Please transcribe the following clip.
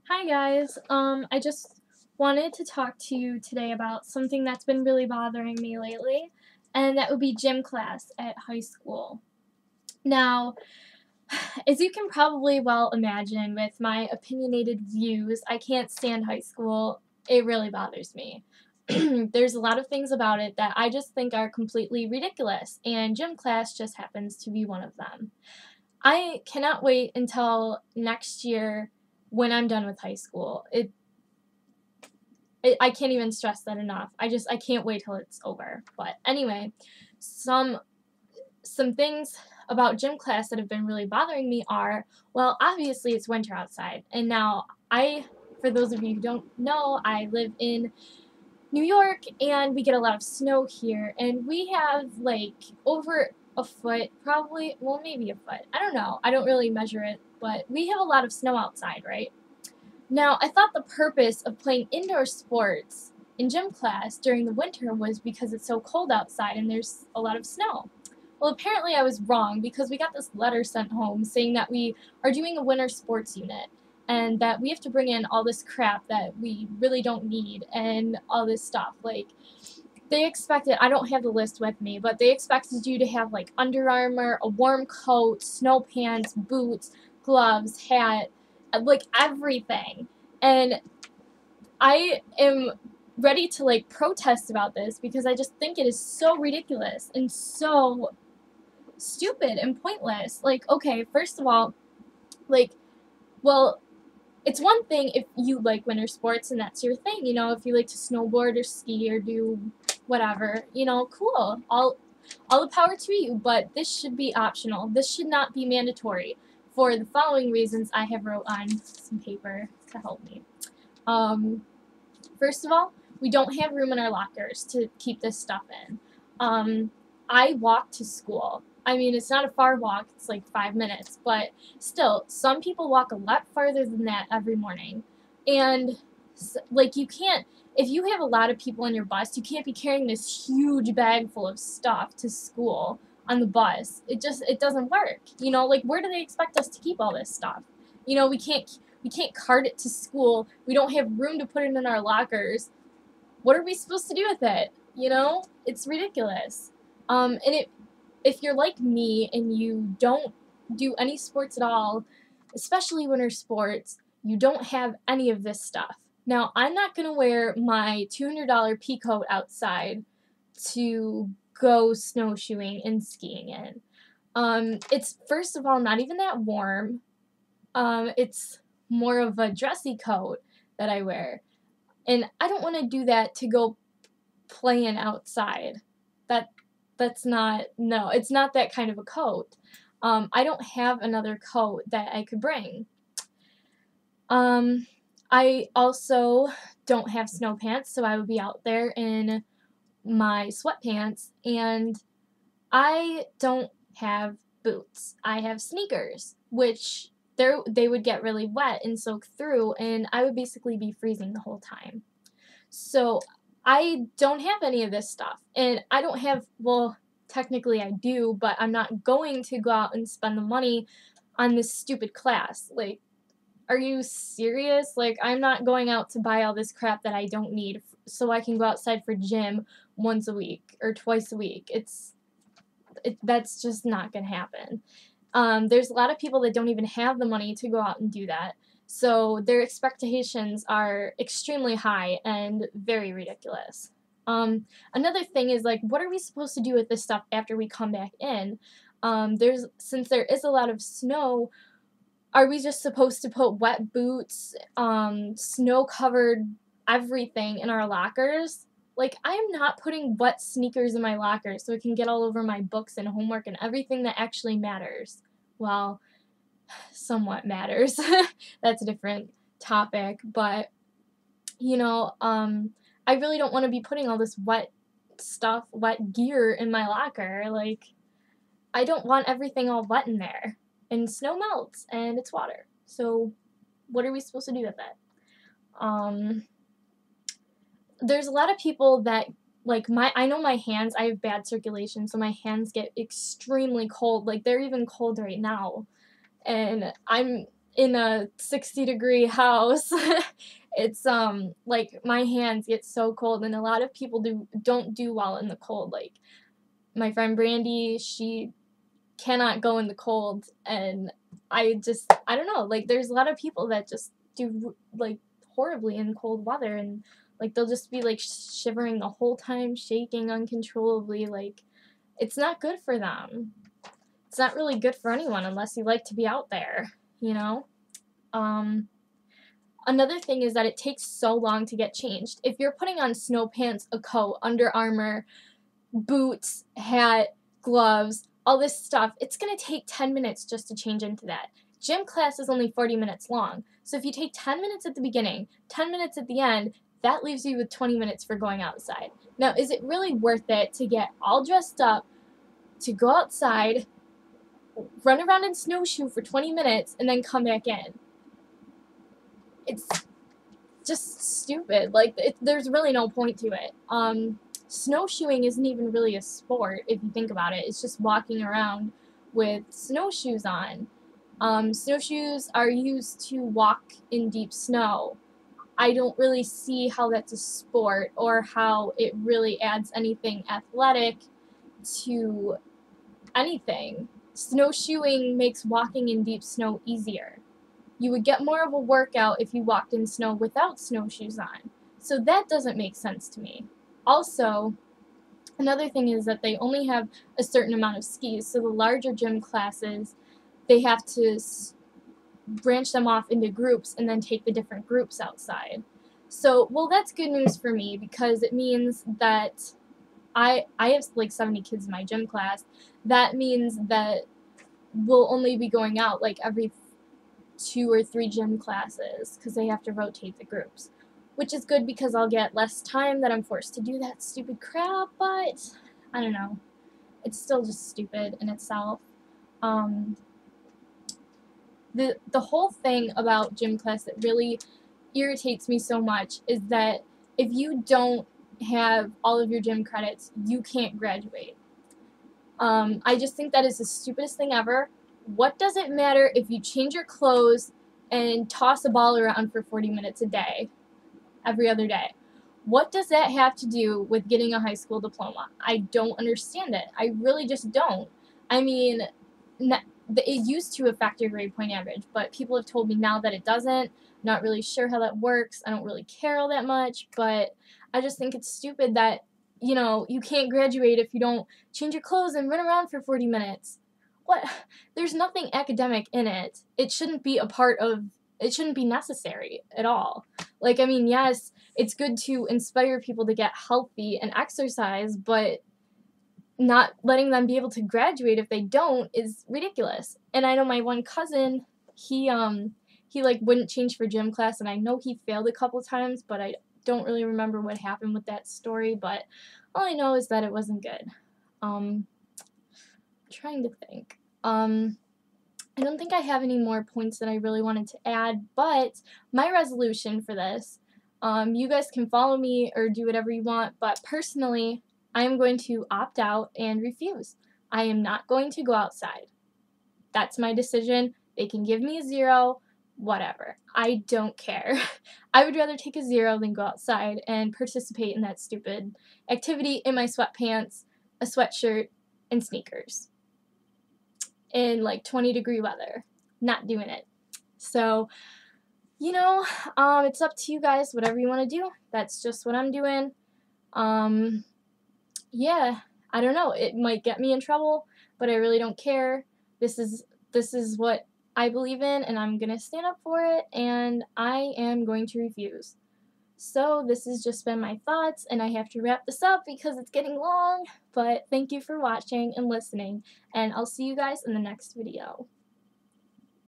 Hi guys. I just wanted to talk to you today about something that's been really bothering me lately, and that would be gym class at high school. Now, as you can probably well imagine with my opinionated views, I can't stand high school. It really bothers me. There's a lot of things about it that I just think are completely ridiculous, and gym class just happens to be one of them. I cannot wait until next year when I'm done with high school. I can't even stress that enough. I can't wait till it's over. But anyway, some some things about gym class that have been really bothering me are, well, obviously it's winter outside. And now for those of you who don't know, I live in New York and we get a lot of snow here, and we have like over a foot, probably, well, maybe a foot. I don't know. I don't really measure it, but we have a lot of snow outside, right? Now, I thought the purpose of playing indoor sports in gym class during the winter was because it's so cold outside and there's a lot of snow. Well, apparently I was wrong because we got this letter sent home saying that we are doing a winter sports unit and that we have to bring in all this crap that we really don't need and all this stuff. Like, they expected, I don't have the list with me, but they expected you to have like Under Armour, a warm coat, snow pants, boots, gloves, hat, like everything. And I am ready to like protest about this because I just think it is so ridiculous and so stupid and pointless. Like, okay, first of all, like, well, it's one thing if you like winter sports and that's your thing, if you like to snowboard or ski or do whatever, cool. All the power to you, but this should be optional. This should not be mandatory for the following reasons I have wrote on some paper to help me. First of all, we don't have room in our lockers to keep this stuff in. I walk to school. I mean, it's not a far walk, it's like 5 minutes, but still, some people walk a lot farther than that every morning. And, like, you can't, if you have a lot of people on your bus, you can't be carrying this huge bag full of stuff to school on the bus. It doesn't work. Like, where do they expect us to keep all this stuff? We can't cart it to school. We don't have room to put it in our lockers. What are we supposed to do with it? It's ridiculous. If you're like me and you don't do any sports at all, especially winter sports, you don't have any of this stuff. Now, I'm not going to wear my $200 pea coat outside to go snowshoeing and skiing in. It's, first of all, not even that warm. It's more of a dressy coat that I wear. And I don't want to do that to go playing outside. That's not, no, it's not that kind of a coat. I don't have another coat that I could bring. I also don't have snow pants, so I would be out there in my sweatpants, and I don't have boots. I have sneakers, which they would get really wet and soak through, and I would basically be freezing the whole time. So I don't have any of this stuff, and I don't have, well, technically I do, but I'm not going to go out and spend the money on this stupid class. Like, are you serious? Like, I'm not going out to buy all this crap that I don't need so I can go outside for gym once a week or twice a week. That's just not going to happen. There's a lot of people that don't even have the money to go out and do that. So their expectations are extremely high and very ridiculous. Another thing is, like, what are we supposed to do with this stuff after we come back in? Since there is a lot of snow, are we just supposed to put wet boots, snow-covered everything in our lockers? Like, I'm not putting wet sneakers in my locker so it can get all over my books and homework and everything that actually matters. Well, somewhat matters. That's a different topic, but, I really don't want to be putting all this wet stuff, wet gear in my locker. Like, I don't want everything all wet in there. And snow melts, and it's water. So, what are we supposed to do with it? There's a lot of people that, like, I know my hands, I have bad circulation, so my hands get extremely cold. Like, they're even cold right now. And in a 60-degree house. It's like my hands get so cold, and a lot of people don't do well in the cold. Like my friend Brandy, she cannot go in the cold, and I don't know, like there's a lot of people that just do like horribly in cold weather, and like they'll just be like shivering the whole time, shaking uncontrollably. Like it's not good for them. It's not really good for anyone unless you like to be out there, you know? Another thing is that it takes so long to get changed. If you're putting on snow pants, a coat, Under Armour, boots, hat, gloves, all this stuff, it's going to take 10 minutes just to change into that. Gym class is only 40 minutes long. So if you take 10 minutes at the beginning, 10 minutes at the end, that leaves you with 20 minutes for going outside. Now, is it really worth it to get all dressed up, to go outside, run around and snowshoe for 20 minutes, and then come back in? It's just stupid. Like, there's really no point to it. Snowshoeing isn't even really a sport if you think about it. It's just walking around with snowshoes on. Snowshoes are used to walk in deep snow. I don't really see how that's a sport or how it really adds anything athletic to anything. Snowshoeing makes walking in deep snow easier. You would get more of a workout if you walked in snow without snowshoes on. So that doesn't make sense to me. Also, another thing is that they only have a certain amount of skis, so the larger gym classes, they have to branch them off into groups and then take the different groups outside. So, well, that's good news for me because it means that I have like 70 kids in my gym class. That means that we'll only be going out like every 2 or 3 gym classes because they have to rotate the groups, which is good because I'll get less time that I'm forced to do that stupid crap, but I don't know. It's still just stupid in itself. The whole thing about gym class that really irritates me so much is that if you don't have all of your gym credits, you can't graduate. I just think that is the stupidest thing ever. What does it matter if you change your clothes and toss a ball around for 40 minutes a day, every other day? What does that have to do with getting a high school diploma? I don't understand it. I really just don't. I mean, it used to affect your grade point average, but people have told me now that it doesn't. Not really sure how that works. I don't really care all that much, but I just think it's stupid that, you know, you can't graduate if you don't change your clothes and run around for 40 minutes. What? There's nothing academic in it. It shouldn't be it shouldn't be necessary at all. Like, I mean, yes, it's good to inspire people to get healthy and exercise, but not letting them be able to graduate if they don't is ridiculous. And I know my one cousin, he like wouldn't change for gym class, and I know he failed a couple times, but I don't really remember what happened with that story, but all I know is that it wasn't good. Trying to think. I don't think I have any more points that I really wanted to add, but my resolution for this, you guys can follow me or do whatever you want, but personally, I am going to opt out and refuse. I am not going to go outside. That's my decision. They can give me a 0, whatever. I don't care. I would rather take a 0 than go outside and participate in that stupid activity in my sweatpants, a sweatshirt, and sneakers in like 20-degree weather. Not doing it. So, you know, it's up to you guys, whatever you want to do. That's just what I'm doing. Yeah, I don't know. It might get me in trouble, but I really don't care. This is what I believe in, and I'm going to stand up for it, and I am going to refuse. So this has just been my thoughts, and I have to wrap this up because it's getting long, but thank you for watching and listening, and I'll see you guys in the next video.